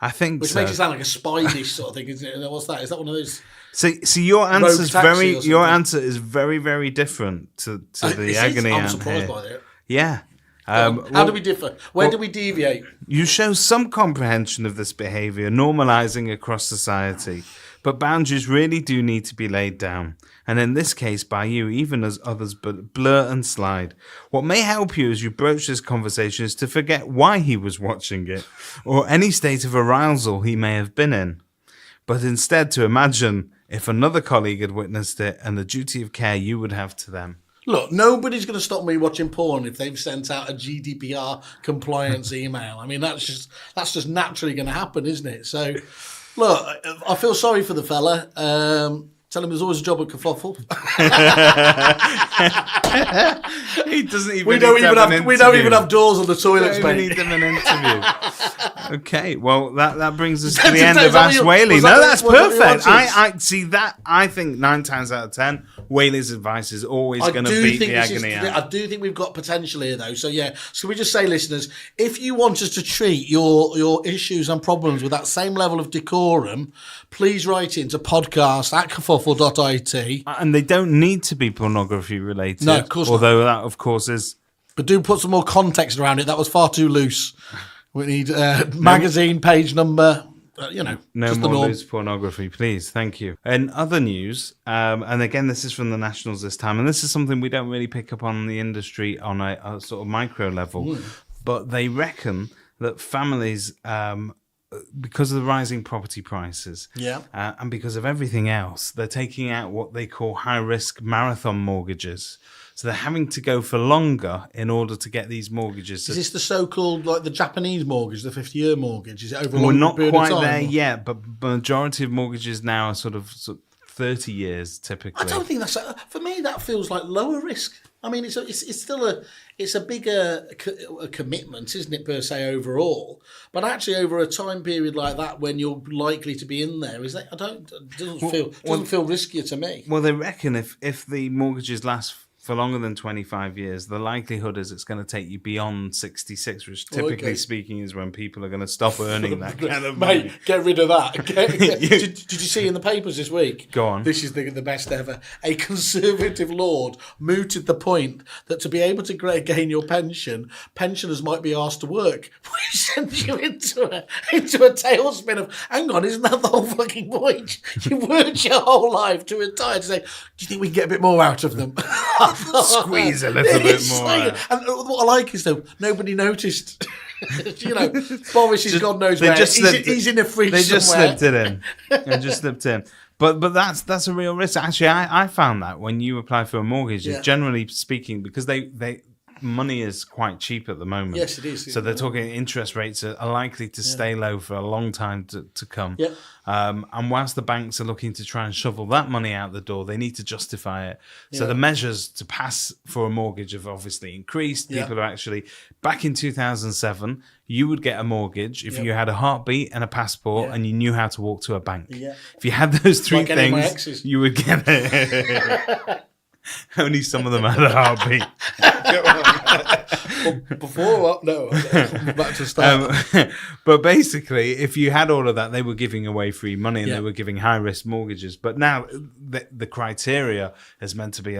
[SPEAKER 1] I think
[SPEAKER 2] which makes it sound like a spy dish sort of thing, isn't it? What's that? Is that one of those?
[SPEAKER 1] So your answer is very, very different to the agony.
[SPEAKER 2] I'm surprised by that.
[SPEAKER 1] Yeah.
[SPEAKER 2] How do we differ? Where do we deviate?
[SPEAKER 1] You show some comprehension of this behaviour, normalising across society, but boundaries really do need to be laid down. And in this case, by you, even as others blur and slide. What may help you as you broach this conversation is to forget why he was watching it, or any state of arousal he may have been in, but instead to imagine if another colleague had witnessed it and the duty of care you would have to them.
[SPEAKER 2] Look, nobody's going to stop me watching porn if they've sent out a GDPR compliance email. I mean, that's just naturally going to happen, isn't it? So, look, I feel sorry for the fella. Tell him there's always a job at Kerfuffle.
[SPEAKER 1] He doesn't even.
[SPEAKER 2] We don't even have doors on the toilets, mate.
[SPEAKER 1] We need them an interview. Okay, well that brings us to the end of Ask Whaley. No, that's perfect. I see that. I think 9 times out of 10, Whaley's advice is always going to beat the agony out.
[SPEAKER 2] I do think we've got potential here, though. So yeah, so we just say, listeners, if you want us to treat your issues and problems with that same level of decorum, please write into podcast@kerfuffle.it.
[SPEAKER 1] And they don't need to be pornography related.
[SPEAKER 2] No, of course not.
[SPEAKER 1] Although that, of course, is.
[SPEAKER 2] But do put some more context around it. That was far too loose. We need magazine page number.
[SPEAKER 1] No more loose pornography, please. Thank you. In other news, and again, this is from the Nationals this time, and this is something we don't really pick up on the industry on a sort of micro level, but they reckon that families, because of the rising property prices, and because of everything else, they're taking out what they call high-risk marathon mortgages. So they're having to go for longer in order to get these mortgages.
[SPEAKER 2] Is this the so-called, like the Japanese mortgage, the 50-year mortgage? Is it over a long
[SPEAKER 1] We're not
[SPEAKER 2] period
[SPEAKER 1] quite
[SPEAKER 2] of time?
[SPEAKER 1] there yet, but the majority of mortgages now are sort of 30 years typically.
[SPEAKER 2] I don't think that's for me. That feels like lower risk. I mean, it's still a bigger commitment, isn't it, per se overall? But actually, over a time period like that, when you're likely to be in there, it doesn't feel riskier to me.
[SPEAKER 1] Well, they reckon if the mortgages last for longer than 25 years, the likelihood is it's going to take you beyond 66, which typically speaking is when people are going to stop earning that kind of money.
[SPEAKER 2] Mate, get rid of that. Did you see in the papers this week?
[SPEAKER 1] Go on.
[SPEAKER 2] This is the best ever. A Conservative lord mooted the point that to be able to gain your pension, pensioners might be asked to work, which sends you into a tailspin of, hang on, isn't that the whole fucking point? You worked your whole life to retire to say, do you think we can get a bit more out of them?
[SPEAKER 1] Squeeze a little bit more.
[SPEAKER 2] And what I like is, though, nobody noticed. Boris is God knows where. He's in the fridge
[SPEAKER 1] They just
[SPEAKER 2] somewhere.
[SPEAKER 1] slipped it in. But that's a real risk. Actually, I found that when you apply for a mortgage, generally speaking, because they money is quite cheap at the moment.
[SPEAKER 2] Yes, it is.
[SPEAKER 1] So they're talking interest rates are likely to stay low for a long time to come.
[SPEAKER 2] Yeah.
[SPEAKER 1] And whilst the banks are looking to try and shovel that money out the door, they need to justify it. So the measures to pass for a mortgage have obviously increased. People are actually, back in 2007, you would get a mortgage if you had a heartbeat and a passport and you knew how to walk to a bank. Yeah. If you had those three things, you would get it. Only some of them had a heartbeat.
[SPEAKER 2] Back to start.
[SPEAKER 1] But basically, if you had all of that, they were giving away free money and they were giving high-risk mortgages. But now the criteria is meant to be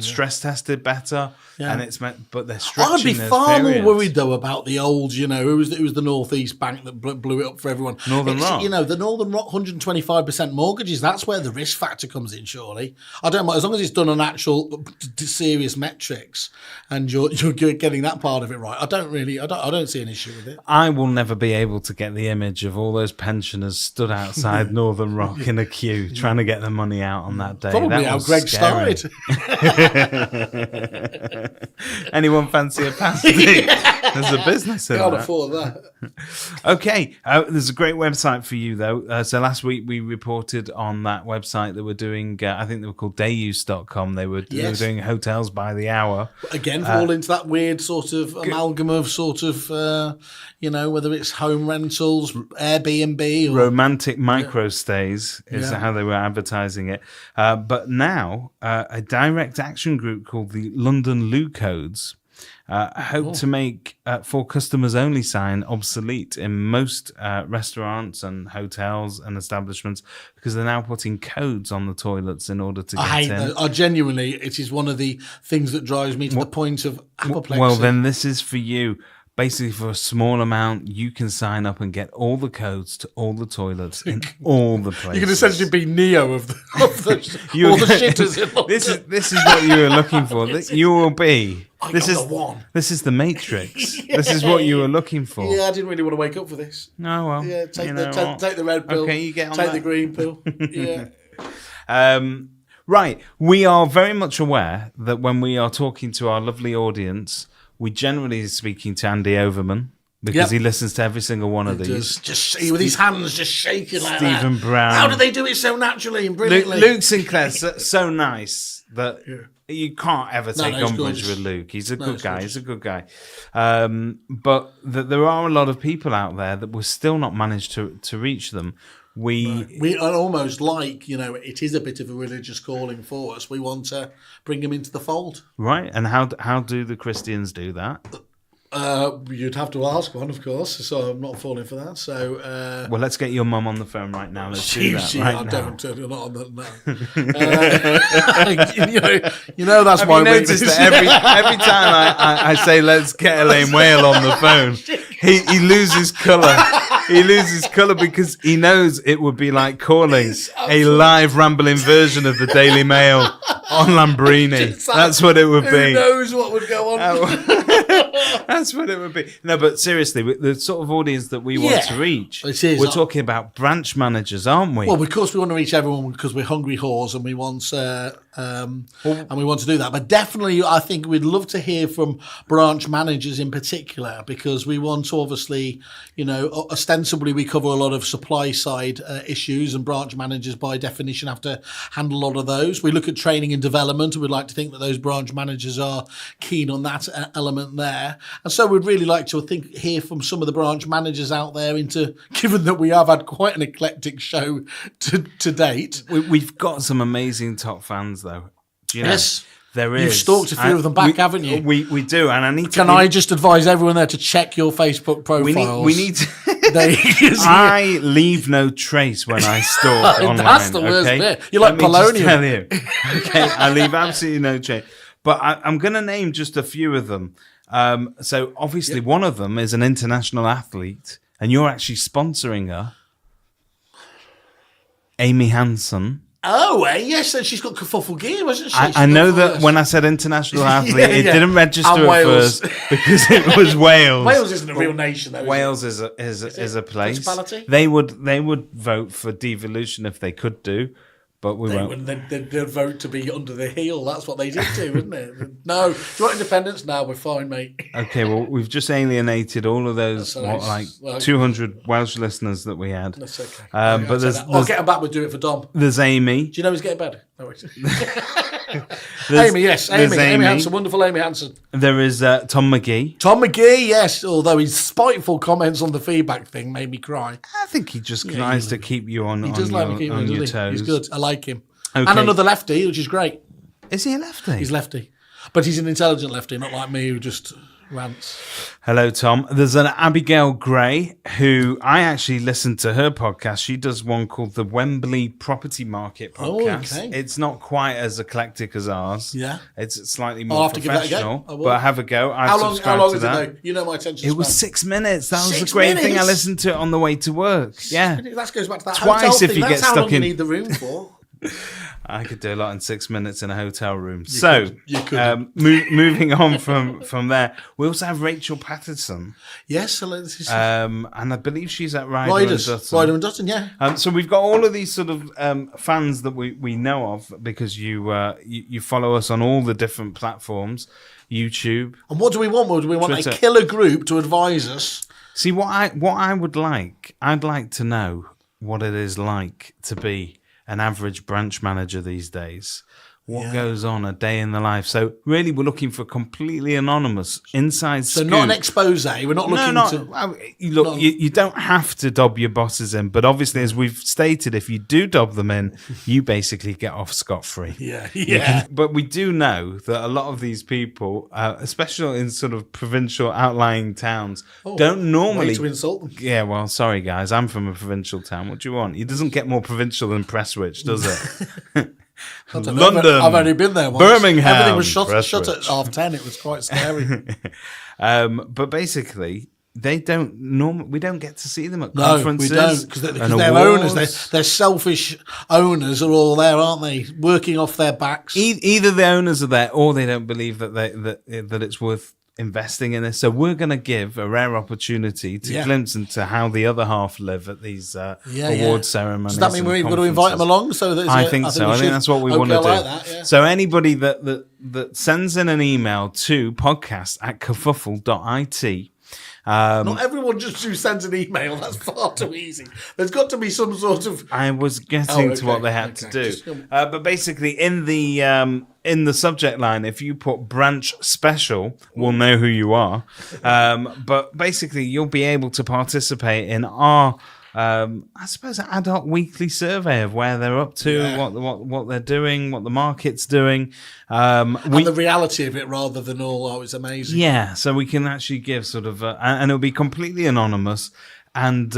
[SPEAKER 1] stress-tested better, and it's meant. But they're stretching.
[SPEAKER 2] I'd be far more worried though about the old. It was the North East Bank that blew it up for everyone.
[SPEAKER 1] Northern Rock.
[SPEAKER 2] The Northern Rock 125% mortgages. That's where the risk factor comes in. Surely, I don't mind as long as it's done on actual actual serious metrics, and you're getting that part of it right, I don't see an issue with it.
[SPEAKER 1] I will never be able to get the image of all those pensioners stood outside Northern Rock in a queue trying to get the money out on that day.
[SPEAKER 2] Probably
[SPEAKER 1] that
[SPEAKER 2] how
[SPEAKER 1] was
[SPEAKER 2] Greg
[SPEAKER 1] scary.
[SPEAKER 2] started.
[SPEAKER 1] Anyone fancy a pasty? There's a business in
[SPEAKER 2] Can't
[SPEAKER 1] that.
[SPEAKER 2] afford that.
[SPEAKER 1] Okay, there's a great website for you though. So last week we reported on that website that were doing, I think they were called dayuse.com. They were doing hotels by the hour.
[SPEAKER 2] Again, fall into that weird sort of amalgam of sort of, whether it's home rentals, Airbnb, or
[SPEAKER 1] romantic micro stays is how they were advertising it. But now a direct action group called the London Loo Codes hope to make for customers only sign obsolete in most restaurants and hotels and establishments, because they're now putting codes on the toilets in order to get in.
[SPEAKER 2] I genuinely, it is one of the things that drives me to the point of apoplexy.
[SPEAKER 1] Well, then this is for you. Basically, for a small amount, you can sign up and get all the codes to all the toilets in all the places.
[SPEAKER 2] You can essentially be Neo of the all the shitters in London.
[SPEAKER 1] This is what you were looking for. You will be. This is the Matrix.
[SPEAKER 2] Yeah.
[SPEAKER 1] This is what you were looking for.
[SPEAKER 2] Yeah, I didn't really want to wake up for this.
[SPEAKER 1] No, well,
[SPEAKER 2] yeah, take the red pill.
[SPEAKER 1] Okay, you get on
[SPEAKER 2] take
[SPEAKER 1] that.
[SPEAKER 2] the green pill. Yeah.
[SPEAKER 1] Right. We are very much aware that when we are talking to our lovely audience, we generally are speaking to Andy Overman, because he listens to every single one of these.
[SPEAKER 2] Just with his hands just shaking like that.
[SPEAKER 1] Stephen Brown.
[SPEAKER 2] How do they do it so naturally and brilliantly?
[SPEAKER 1] Luke Sinclair's so nice that you can't ever take umbrage with Luke. He's a good guy. He's a good guy. But there are a lot of people out there that we've still not managed to reach them. We
[SPEAKER 2] are almost like, it is a bit of a religious calling for us. We want to bring them into the fold.
[SPEAKER 1] Right. And how do the Christians do that?
[SPEAKER 2] You'd have to ask one, of course, so I'm not falling for that. So,
[SPEAKER 1] well, let's get your mum on the phone right now. Let's do that right now.
[SPEAKER 2] Don't turn it on that now. That's my
[SPEAKER 1] weakness. That every time I say let's get Elaine Whale on the phone, he loses colour. He loses colour because he knows it would be like calling a live rambling version of the Daily Mail on Lambrini. That's what it would be.
[SPEAKER 2] Who knows what would go on?
[SPEAKER 1] That's what it would be. No, but seriously, the sort of audience that we want to reach, we're talking about branch managers, aren't we?
[SPEAKER 2] Well, of course, we want to reach everyone because we're hungry whores and we want to do that. But definitely, I think we'd love to hear from branch managers in particular, because we want to obviously, ostensibly we cover a lot of supply side issues, and branch managers by definition have to handle a lot of those. We look at training and development, and we'd like to think that those branch managers are keen on that element there. And so we'd really like to hear from some of the branch managers out there, given that we have had quite an eclectic show to date.
[SPEAKER 1] We've got some amazing top fans, though. Do you know?
[SPEAKER 2] Yes.
[SPEAKER 1] There is.
[SPEAKER 2] You've stalked a few of them back, haven't you?
[SPEAKER 1] We do, and I need to...
[SPEAKER 2] Can I just advise everyone there to check your Facebook profiles?
[SPEAKER 1] We need to... I leave no trace when I stalk online.
[SPEAKER 2] That's the worst bit. You're like Polonium.
[SPEAKER 1] Tell you. Okay, I leave absolutely no trace. But I'm going to name just a few of them. So obviously one of them is an international athlete, and you're actually sponsoring her. Amy Hansen.
[SPEAKER 2] Oh, yes, and she's got kerfuffle gear, wasn't she?
[SPEAKER 1] I know that when I said international athlete, it didn't register at first because it was Wales.
[SPEAKER 2] Wales isn't a real nation, though.
[SPEAKER 1] Wales is a place.
[SPEAKER 2] Municipality?
[SPEAKER 1] They would vote for devolution if they could do, but we won't.
[SPEAKER 2] They'd vote to be under the heel. That's what they did do, wouldn't it? No, do you want independence? No, we're fine, mate.
[SPEAKER 1] Okay, well, we've just alienated all of those 200 Welsh listeners that we had.
[SPEAKER 2] That's okay.
[SPEAKER 1] But
[SPEAKER 2] I'll get them back. We'll do it for Dom.
[SPEAKER 1] There's Amy.
[SPEAKER 2] Do you know who's getting better? No, Amy, yes, Amy Hansen, wonderful Amy Hansen.
[SPEAKER 1] There is Tom McGee.
[SPEAKER 2] Tom McGee, yes, although his spiteful comments on the feedback thing made me cry.
[SPEAKER 1] I think he just tries to keep you on your toes.
[SPEAKER 2] He's good. I like him.
[SPEAKER 1] Okay.
[SPEAKER 2] And another lefty, which is great.
[SPEAKER 1] Is he a lefty?
[SPEAKER 2] He's lefty. But he's an intelligent lefty, not like me who just rants.
[SPEAKER 1] Hello, Tom. There's an Abigail Gray who I actually listened to her podcast. She does one called the Wembley Property Market podcast.
[SPEAKER 2] Oh, okay.
[SPEAKER 1] It's not quite as eclectic as ours.
[SPEAKER 2] Yeah.
[SPEAKER 1] It's slightly more professional. But have a go.
[SPEAKER 2] How long is it though? You know my attention span.
[SPEAKER 1] It was 6 minutes. That was the great thing I listened to on the way to work. Yeah.
[SPEAKER 2] That goes back to that
[SPEAKER 1] twice
[SPEAKER 2] hotel
[SPEAKER 1] if
[SPEAKER 2] thing.
[SPEAKER 1] you
[SPEAKER 2] That's
[SPEAKER 1] get
[SPEAKER 2] how
[SPEAKER 1] stuck
[SPEAKER 2] long
[SPEAKER 1] in.
[SPEAKER 2] You need the room for.
[SPEAKER 1] I could do a lot in 6 minutes in a hotel room.
[SPEAKER 2] You could.
[SPEAKER 1] Moving on from there, we also have Rachel Patterson.
[SPEAKER 2] Yes, so this is
[SPEAKER 1] And I believe she's at Ryder and Dutton.
[SPEAKER 2] Ryder and Dutton, yeah.
[SPEAKER 1] So we've got all of these sort of fans that we know of because you follow us on all the different platforms, YouTube.
[SPEAKER 2] And what do we want? Do we want
[SPEAKER 1] Twitter.
[SPEAKER 2] a killer group to advise us?
[SPEAKER 1] See, what I would like, I'd like to know what it is like to be an average branch manager these days. What goes on a day in the life? So really, we're looking for completely anonymous inside scoop.
[SPEAKER 2] So not an expose. We're not looking to.
[SPEAKER 1] You don't have to dob your bosses in, but obviously, as we've stated, if you do dob them in, you basically get off scot-free.
[SPEAKER 2] Yeah.
[SPEAKER 1] But we do know that a lot of these people, especially in sort of provincial outlying towns, don't normally
[SPEAKER 2] Way to insult them.
[SPEAKER 1] Yeah, well, sorry guys, I'm from a provincial town. What do you want? It doesn't get more provincial than Prestwich, does it? London,
[SPEAKER 2] I've only been there once.
[SPEAKER 1] Birmingham,
[SPEAKER 2] Everything was shut at 10:30. It was quite scary.
[SPEAKER 1] But basically, we don't get to see them at conferences.
[SPEAKER 2] No, we don't, because their owners, their selfish owners are all there, aren't they? Working off their backs.
[SPEAKER 1] Either the owners are there, or they don't believe that it's worth investing in this. So we're going to give a rare opportunity to glimpse into how the other half live at these award ceremonies.
[SPEAKER 2] Does that mean we've got to invite them along?
[SPEAKER 1] I think that's what we want to do.
[SPEAKER 2] Like that, yeah.
[SPEAKER 1] So anybody that sends in an email to podcast@kerfuffle.it.
[SPEAKER 2] Not everyone just who sends an email. That's far too easy. There's got to be some sort of.
[SPEAKER 1] I was getting to what they had to do, but basically in the subject line, if you put branch special, we'll know who you are. But basically, you'll be able to participate in our. I suppose an ad hoc weekly survey of where they're up to, what they're doing, what the market's doing,
[SPEAKER 2] and the reality of it, rather than it's amazing.
[SPEAKER 1] Yeah, so we can actually give sort of, and it'll be completely anonymous, and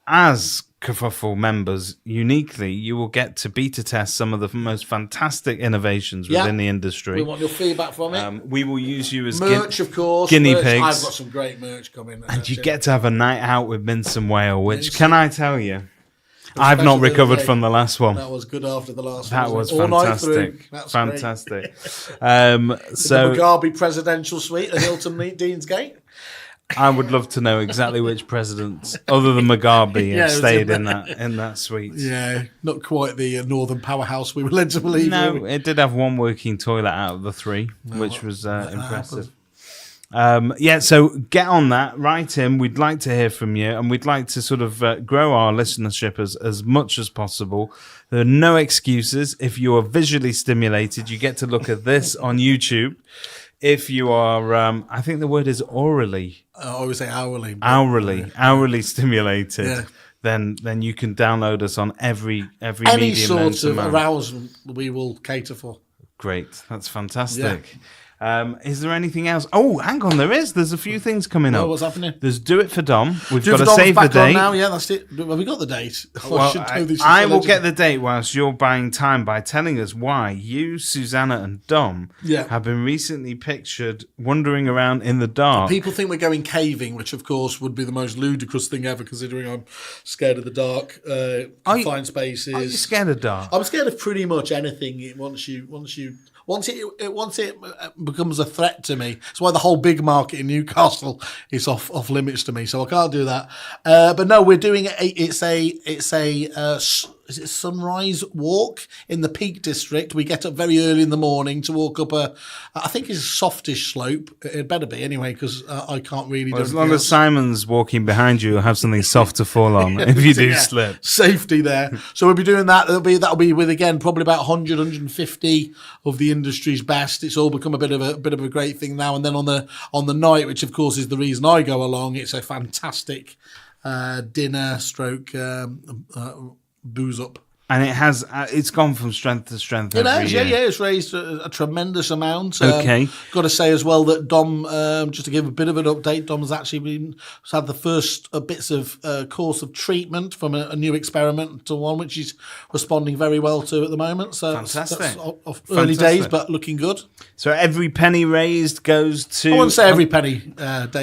[SPEAKER 1] as Kerfuffle members, uniquely, you will get to beta test some of the most fantastic innovations within the industry.
[SPEAKER 2] We want your feedback from it.
[SPEAKER 1] We will use you as
[SPEAKER 2] merch, of course.
[SPEAKER 1] Guinea pigs.
[SPEAKER 2] I've got some great merch coming.
[SPEAKER 1] And you get to have a night out with Mintz and Whale, which, can I tell you, I've not recovered from the last one.
[SPEAKER 2] That was good after the last
[SPEAKER 1] one. That was fantastic. That's fantastic.
[SPEAKER 2] So the Mugabe presidential suite at Hilton Deansgate.
[SPEAKER 1] I would love to know exactly which presidents, other than Mugabe, have stayed in that suite.
[SPEAKER 2] Yeah, not quite the northern powerhouse we were led to believe.
[SPEAKER 1] No, it did have one working toilet out of the three, which was impressive. So get on that, write in. We'd like to hear from you, and we'd like to sort of grow our listenership as much as possible. There are no excuses. If you are visually stimulated, you get to look at this on YouTube. If you are, I think the word is orally.
[SPEAKER 2] I always say hourly.
[SPEAKER 1] Hourly stimulated. Then you can download us on every
[SPEAKER 2] any
[SPEAKER 1] medium.
[SPEAKER 2] sort of arousal we will cater for.
[SPEAKER 1] Great, that's fantastic. Is there anything else? Oh, hang on, there's a few things coming up.
[SPEAKER 2] What's happening?
[SPEAKER 1] There's Do It For Dom. We've got to save the date.
[SPEAKER 2] Now, that's it. Have we got the date?
[SPEAKER 1] Well, I will get the date whilst you're buying time by telling us why you, Susanna, and Dom have been recently pictured wandering around in the dark.
[SPEAKER 2] People think we're going caving, which of course would be the most ludicrous thing ever, considering I'm scared of the dark. Confined spaces.
[SPEAKER 1] Are you scared of dark?
[SPEAKER 2] I'm scared of pretty much anything. Once it becomes a threat to me, that's why the whole big market in Newcastle is off limits to me. So I can't do that. But no, we're doing it's a sunrise walk in the Peak District. We get up very early in the morning to walk up I think it's a softish slope. It better be anyway, because I can't really do it.
[SPEAKER 1] As long as Simon's walking behind you, you'll have something soft to fall on if you do slip.
[SPEAKER 2] Safety there. So we'll be doing that. That'll be with, again, probably about 100, 150 of the industry's best. It's all become a bit of a great thing now. And then on the night, which of course is the reason I go along, it's a fantastic dinner stroke booze up.
[SPEAKER 1] And it's gone from strength to strength.
[SPEAKER 2] It has, yeah. It's raised a tremendous amount.
[SPEAKER 1] Okay.
[SPEAKER 2] Got to say as well that Dom, just to give a bit of an update, Dom has actually had the first bits of course of treatment from a new experiment to one, which he's responding very well to at the moment. So
[SPEAKER 1] fantastic.
[SPEAKER 2] That's early days, but looking good.
[SPEAKER 1] So every penny raised goes to.
[SPEAKER 2] I wouldn't say every penny.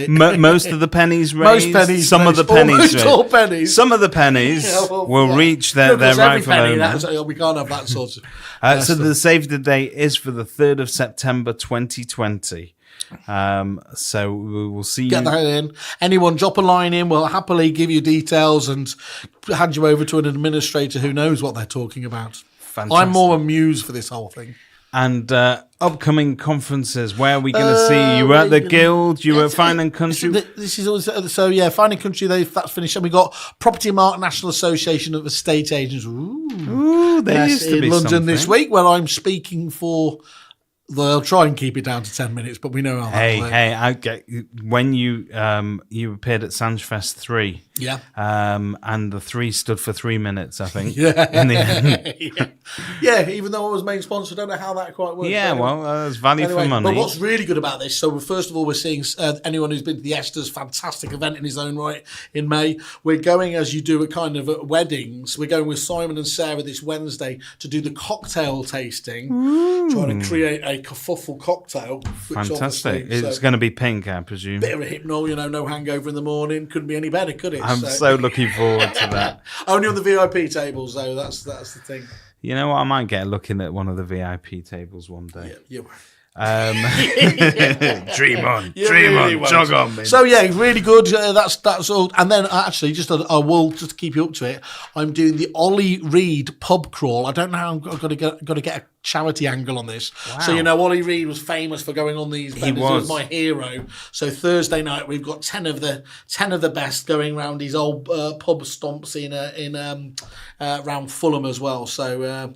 [SPEAKER 1] Most of the pennies raised.
[SPEAKER 2] Most pennies.
[SPEAKER 1] Some of the pennies.
[SPEAKER 2] Almost all pennies.
[SPEAKER 1] Some of the pennies will reach their rightful
[SPEAKER 2] many.
[SPEAKER 1] moment.
[SPEAKER 2] We can't have that sort of.
[SPEAKER 1] So the save the date is for the 3rd of September 2020. So we will see
[SPEAKER 2] Get
[SPEAKER 1] you.
[SPEAKER 2] that in. Anyone drop a line in, we'll happily give you details and hand you over to an administrator who knows what they're talking about.
[SPEAKER 1] Fantastic.
[SPEAKER 2] I'm more amused for this whole thing.
[SPEAKER 1] And upcoming conferences, where are we going to see you? You were at the Guild, you were at Fine and Country.
[SPEAKER 2] This is also, so yeah, Fine and Country, that's finished. And we got Property Mark National Association of Estate Agents.
[SPEAKER 1] Ooh, there used to
[SPEAKER 2] in
[SPEAKER 1] be
[SPEAKER 2] London
[SPEAKER 1] something.
[SPEAKER 2] this week, where I'm speaking for. They'll try and keep it down to 10 minutes, but we know how that works.
[SPEAKER 1] I get when you appeared at Sanjfest 3.
[SPEAKER 2] Yeah.
[SPEAKER 1] And the 3 stood for 3 minutes, I think.
[SPEAKER 2] Yeah.
[SPEAKER 1] In the end.
[SPEAKER 2] Yeah, even though I was main sponsor, I don't know how that quite works.
[SPEAKER 1] Yeah, well, there's value for money.
[SPEAKER 2] But what's really good about this, so first of all, we're seeing anyone who's been to the Esther's fantastic event in his own right in May. We're going, as you do at kind of at weddings, we're going with Simon and Sarah this Wednesday to do the cocktail tasting, trying to create a kerfuffle cocktail.
[SPEAKER 1] Fantastic. It's going to be pink, I presume.
[SPEAKER 2] Bit of a hypnol, no hangover in the morning. Couldn't be any better, could it?
[SPEAKER 1] I'm so looking forward to that.
[SPEAKER 2] Only on the VIP tables, though. That's the thing.
[SPEAKER 1] You know what? I might get looking at one of the VIP tables one day.
[SPEAKER 2] Yeah.
[SPEAKER 1] Dream on,
[SPEAKER 2] really won't.
[SPEAKER 1] jog on, man.
[SPEAKER 2] So yeah, really good. That's all. And then actually, I will just keep you up to it. I'm doing the Ollie Reed pub crawl. I don't know how I'm got to get a charity angle on this.
[SPEAKER 1] Wow.
[SPEAKER 2] So Ollie Reed was famous for going on these.
[SPEAKER 1] He was
[SPEAKER 2] my hero. So Thursday night we've got 10 of the best going around these old pub stomps in around Fulham as well. So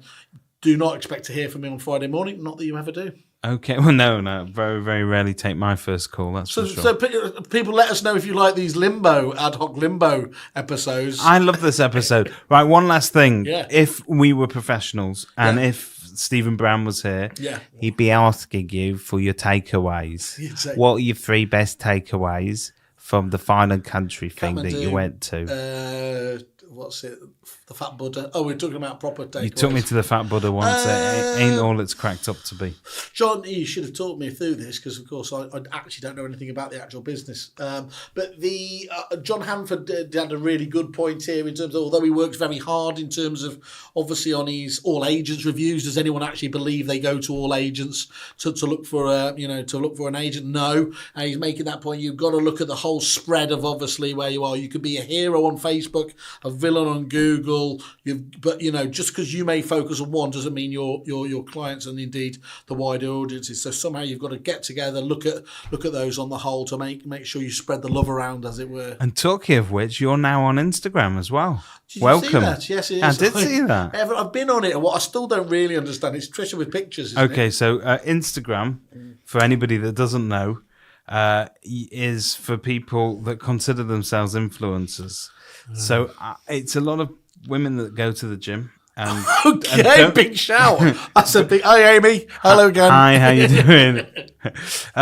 [SPEAKER 2] do not expect to hear from me on Friday morning. Not that you ever do.
[SPEAKER 1] Okay, well, no. Very, very rarely take my first call, that's for sure.
[SPEAKER 2] So people let us know if you like these ad hoc limbo episodes.
[SPEAKER 1] I love this episode. Right, one last thing.
[SPEAKER 2] Yeah.
[SPEAKER 1] If we were professionals and if Stephen Brown was here, he'd be asking you for your takeaways. What are your 3 best takeaways from the Fine and Country thing that you went to?
[SPEAKER 2] What's it? The Fat Buddha. Oh, we're talking about proper takeaways.
[SPEAKER 1] You took me to the Fat Buddha once. It ain't all it's cracked up to be.
[SPEAKER 2] John, you should have talked me through this because, of course, I actually don't know anything about the actual business. But the John Hanford had a really good point here in terms of, although he works very hard in terms of, obviously, on his all agents reviews. Does anyone actually believe they go to all agents to look for an agent? No. And he's making that point. You've got to look at the whole spread of obviously where you are. You could be a hero on Facebook, a villain on Google. But just because you may focus on one doesn't mean your clients and indeed the wider audiences. So somehow you've got to get together, look at those on the whole to make sure you spread the love around, as it were.
[SPEAKER 1] And talking of which, you're now on Instagram as well.
[SPEAKER 2] Did
[SPEAKER 1] Welcome.
[SPEAKER 2] You see that? Yes, it is.
[SPEAKER 1] I did see that.
[SPEAKER 2] I've been on it, and what I still don't really understand is Trisha with pictures.
[SPEAKER 1] Okay, so Instagram, for anybody that doesn't know, is for people that consider themselves influencers. So it's a lot of women that go to the gym. And,
[SPEAKER 2] big shout. That's a big. Hi, Amy. Hello again.
[SPEAKER 1] Hi, how you doing?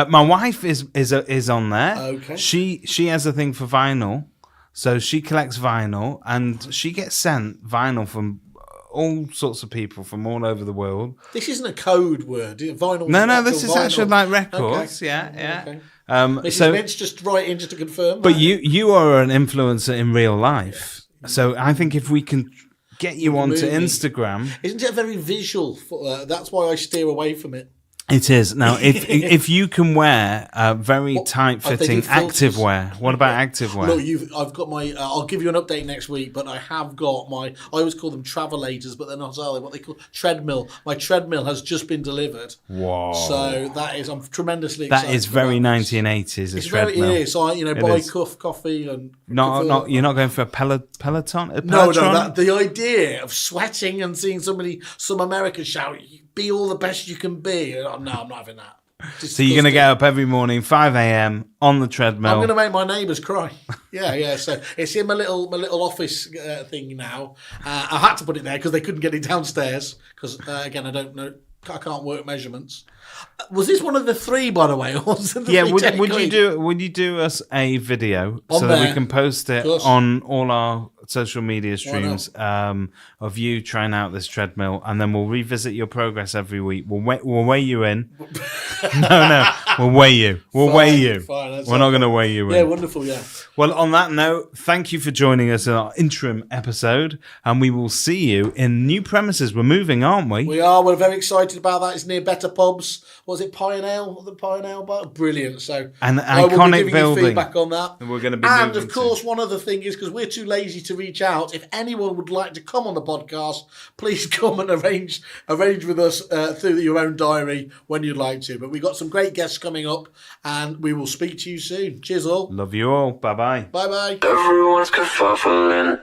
[SPEAKER 1] My wife is on there.
[SPEAKER 2] Okay.
[SPEAKER 1] She has a thing for vinyl, so she collects vinyl, and she gets sent vinyl from all sorts of people from all over the world.
[SPEAKER 2] This isn't a code word. Vinyl.
[SPEAKER 1] No, this is
[SPEAKER 2] vinyl.
[SPEAKER 1] actually like records.
[SPEAKER 2] Okay.
[SPEAKER 1] Yeah.
[SPEAKER 2] Okay.
[SPEAKER 1] Mrs.
[SPEAKER 2] Mintz, just write in just to confirm.
[SPEAKER 1] But you are an influencer in real life, so I think if we can get you onto Instagram,
[SPEAKER 2] isn't it very visual? That's why I steer away from it.
[SPEAKER 1] It is. Now, if you can wear very tight-fitting activewear, what about activewear?
[SPEAKER 2] Look, I've got my. I'll give you an update next week, but I have got my. I always call them travelators, but they're not. Are they? What they call treadmill. My treadmill has just been delivered.
[SPEAKER 1] Whoa!
[SPEAKER 2] So that is. I'm tremendously excited.
[SPEAKER 1] That is very 1980s. A treadmill.
[SPEAKER 2] It is. So buy coffee and.
[SPEAKER 1] Not. You're not going for a Peloton.
[SPEAKER 2] No. The idea of sweating and seeing some Americans shout, "Be all the best you can be." No, I'm not having that.
[SPEAKER 1] So you're going to get up every morning, 5 a.m. on the treadmill.
[SPEAKER 2] I'm going to make my neighbours cry. Yeah. So it's in my little office thing now. I had to put it there because they couldn't get it downstairs. Because again, I don't know. I can't work measurements. Was this one of the 3, by the way? Or was it the
[SPEAKER 1] would you do us a video
[SPEAKER 2] on
[SPEAKER 1] so
[SPEAKER 2] there,
[SPEAKER 1] that we can post it on all our social media streams of you trying out this treadmill, and then we'll revisit your progress every week. We'll weigh you in. No, we'll weigh you. We'll weigh you.
[SPEAKER 2] Fine,
[SPEAKER 1] we're not going to weigh you in.
[SPEAKER 2] Yeah, wonderful, yeah.
[SPEAKER 1] Well, on that note, thank you for joining us in our interim episode, and we will see you in new premises. We're moving, aren't we?
[SPEAKER 2] We are. We're very excited about that. It's near Better Pubs. Was it Pie and Ale? The Pie and Ale bar? Brilliant. So,
[SPEAKER 1] an
[SPEAKER 2] we'll
[SPEAKER 1] iconic
[SPEAKER 2] be giving
[SPEAKER 1] building.
[SPEAKER 2] you feedback on that.
[SPEAKER 1] And we're going to be
[SPEAKER 2] And,
[SPEAKER 1] moving
[SPEAKER 2] of course, one other thing is, because we're too lazy to reach out, if anyone would like to come on the podcast, please come and arrange with us through your own diary when you'd like to. But we've got some great guests coming up, and we will speak to you soon. Cheers all.
[SPEAKER 1] Love you all. Bye-bye.
[SPEAKER 2] Bye-bye.
[SPEAKER 3] Everyone's kerfuffling.